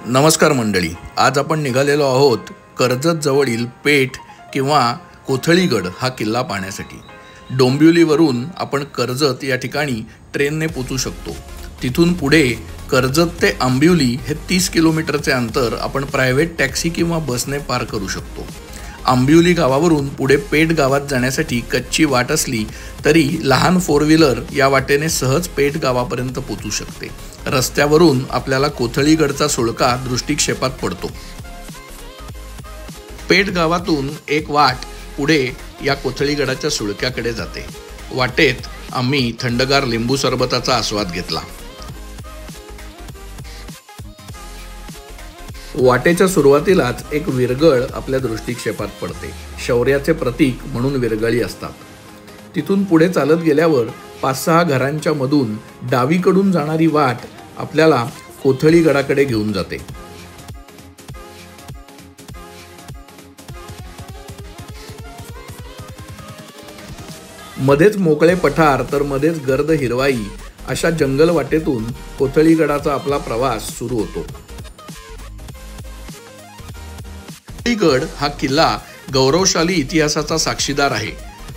नमस्कार मंडळी, आज आपण निघालेलो आहोत कर्जत जवळील पेठ किंवा कोथळीगड हा किल्ला पाहण्यासाठी। डोंबिवलीवरून आपण कर्जत या ठिकाणी ट्रेनने पोहोचू शकतो। तिथून पुढे कर्जत ते आंबिवली हे 30 किलोमीटरचे अंतर आपण प्रायव्हेट टॅक्सी किंवा बसने पार करू शकतो। आंबिवली गावावरून पुढे पेठ गावात जाण्यासाठी कच्ची वाट असली तरी लहान 4 व्हीलर या वाटेने सहज पेठ गावापर्यंत पोहोचू शकते। रस्त्यावरून आपल्याला कोथळीगडचा सुळका दृष्टिक्षेपात पडतो। पेठ गावातून एक वाट पुढे या कोथळीगडाच्या सुळक्याकडे जाते। वाटेत आम्ही थंडगार लिंबू सरबताचा आस्वाद घेतला। वाटेच्या सुरुवातीलाच एक विरगळ आपल्या दृष्टिक्षेपात पडते। शौर्याचे प्रतीक म्हणून विरगळी असतात। तिथून पुढे चालत गेल्यावर 5-6 घरांच्या मधून डावीकडून जाणारी वाट आपल्याला कोथळीगडाकडे घेऊन जाते। मध्येच मोकळे पठार तर मध्येच गर्द हिरवाई अशा जंगल वाटेतून कोथळीगडाचा आपला प्रवास सुरू होतो। कोथळीगड हा किल्ला गौरवशाली इतिहासाचा साक्षीदार आहे।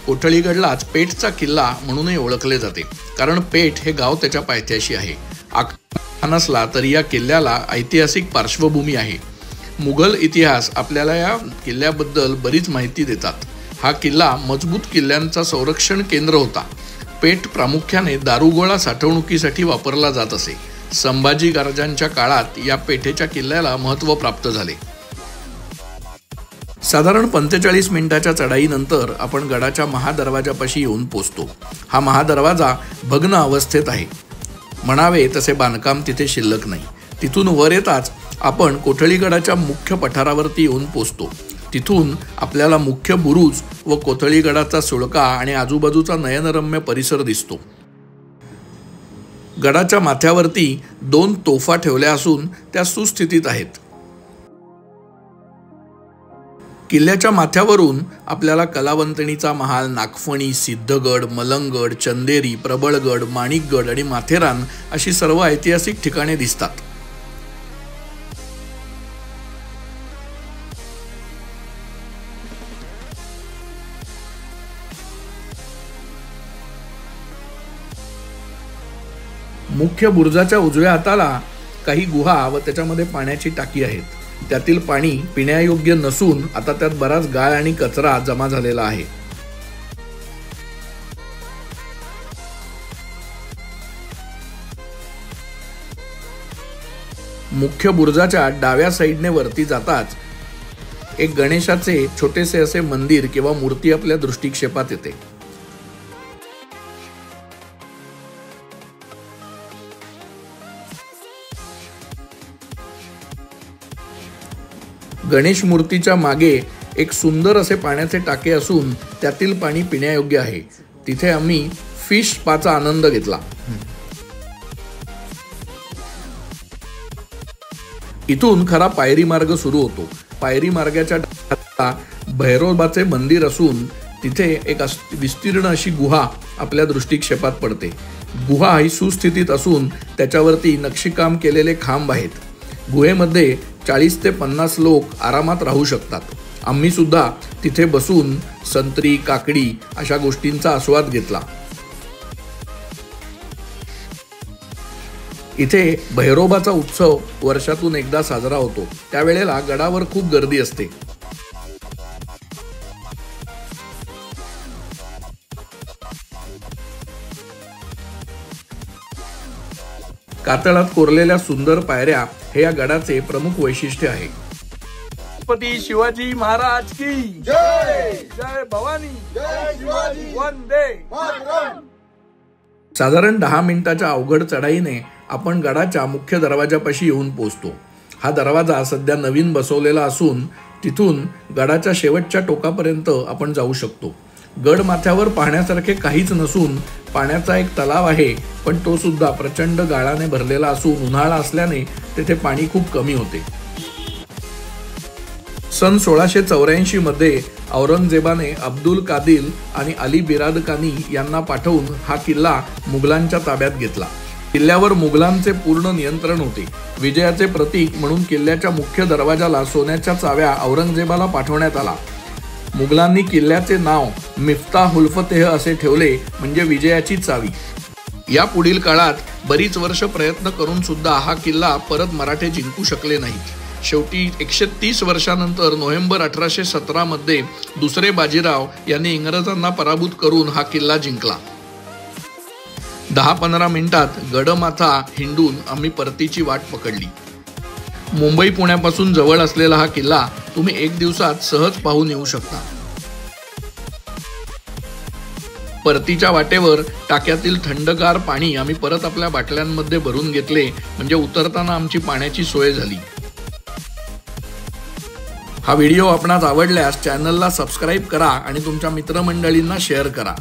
कोथळीगडलाच पेठचा किल्ला म्हणूनही ओळखले जाते, कारण पेठ हे गाव त्याच्या पायथ्याशी आहे। आकार नसला तरी या किल्ल्याला ऐतिहासिक पार्श्वभूमी आहे। मुघल इतिहास आपल्याला या किल्ल्याबद्दल बरीच माहिती देतात। हा किल्ला मजबूत किल्ल्यांचा संरक्षण केंद्र होता। पेठ प्रामुख्याने दारुगोळा साठवणुकीसाठी वापरला जात असे। संभाजी महाराजांच्या काळात या पेठेच्या किल्ल्याला महत्त्व प्राप्त झाले। साधारण 45 मिनिटाच्या चढाईनंतर आपण गडाच्या महादरवाजापाशी येऊन पोहोचतो। हा महादरवाजा भग्न अवस्थेत आहे, म्हणावे तसे बांधकाम तिथे शिल्लक नाही। तिथून वर येताच आपण कोथळीगडाच्या मुख्य पठारावरती येऊन पोहोचतो। तिथून आपल्याला मुख्य बुरुज व कोथळीगडाचा सुळका आणि आजूबाजूचा नयनरम्य परिसर दिसतो। गडाच्या माथ्यावरती 2 तोफा ठेवल्या असून त्या सुस्थितीत आहेत। किल्ल्याच्या माथ्यावरून आपल्याला कलावंतणीचा महाल, नागफणी, सिद्धगड, मलंगड, चंदेरी, प्रबळगड, माणिकगड आणि माथेरान अशी सर्व ऐतिहासिक ठिकाणे दिसतात। मुख्य बुरुजाच्या उजव्या हाताला काही गुहा व त्याच्यामध्ये पाण्याची टाकी आहेत। त्यातील पाणी पिण्यायोग्य नसून आता त्यात बराच गाळ आणि कचरा जमा झालेला आहे। मुख्य बुरुजाच्या डाव्या साईडने वरती जाताच एक गणेशाचे छोटेसे असे मंदिर किंवा मूर्ती आपल्या दृष्टिक्षेपात येते। गणेश मूर्तीच्या मागे एक सुंदर असे पाण्याचे टाके असून त्यातील पाणी पिण्यायोग्य आहे। तिथे आम्ही फिश स्पाचा आनंद घेतला। इथून खरा पायरी मार्ग सुरू होतो। पायरी मार्गाच्या भैरवबाचे मंदिर असून तिथे एक विस्तीर्ण अशी गुहा आपल्या दृष्टिक्षेपात पडते। गुहा ही सुस्थितीत असून त्याच्यावरती नक्षीकाम केलेले खांब आहेत। गुहेमध्ये 40 ते 50 लोक आरामात राहू शकतात। आम्ही सुद्धा तिथे बसून संत्री, काकडी अशा गोष्टींचा आस्वाद घेतला। इथे भैरोबाचा उत्सव वर्षातून एकदा साजरा होतो। त्यावेळेला गडावर खूप गर्दी असते। कातळात कोरलेल्या सुंदर पायऱ्या हे या गडाचे प्रमुख वैशिष्ट्य आहे। छत्रपती शिवाजी महाराज की जय। जय भवानी, जय शिवाजी, वंदे मातरम। साधारण 10 मिनिटाच्या अवघड चढाईने आपण गडाच्या मुख्य दरवाजापाशी येऊन पोहोचतो। हा दरवाजा सध्या नवीन बसवलेला असून तिथून गडाच्या शेवटच्या टोकापर्यंत आपण जाऊ शकतो। गड माथ्यावर पाहण्यासारखे काहीच नसून पाण्याचा एक तलाव आहे, पण तो सुद्धा प्रचंड गाळाने भरलेला असून उन्हाळा असल्याने तेथे पाणी खूप कमी होते। सन 1684 मध्ये औरंगजेबाने अब्दुल कादिर आणि अली बिरादकानी यांना पाठवून हा किल्ला मुघलांच्या ताब्यात घेतला। किल्ल्यावर मुघलांचे पूर्ण नियंत्रण होते. विजयाचे प्रतीक म्हणून किल्ल्याच्या मुख्य दरवाजाला सोन्याच्या चाव्या औरंगजेबाला पाठवण्यात आला. मुघलांनी किल्ल्याचे नाव मिफ्ताहुल फतेह असे ठेवले, म्हणजे विजयाची चावी. या पुढील काळात बरीच वर्ष प्रयत्न करून सुद्धा हा किल्ला परत मराठे जिंकू शकले नाहीत. शेवटी 130 वर्षानंतर नोव्हेंबर 1817 मध्ये दुसरे बाजीराव यांनी इंग्रजांना पराभूत करून हा किल्ला जिंकला. 10-15 मिनिटात गडमाथा हिंडून आम्ही परतीची वाट पकडली. मुंबई पुण्यापासून जवळ असलेला हा किल्ला तुम्ही 1 दिवसात सहज पाहून येऊ शकता. परतीच्या वाटेवर टाक्यातील थंडगार पाणी आम्ही परत आपल्या बाटल्यांमध्ये भरून घेतले, म्हणजे उतरताना आमची पाण्याची सोय झाली. हा व्हिडिओ आपणास आवडल्यास चॅनलला सबस्क्राईब करा आणि तुमच्या मित्रमंडळींना शेअर करा.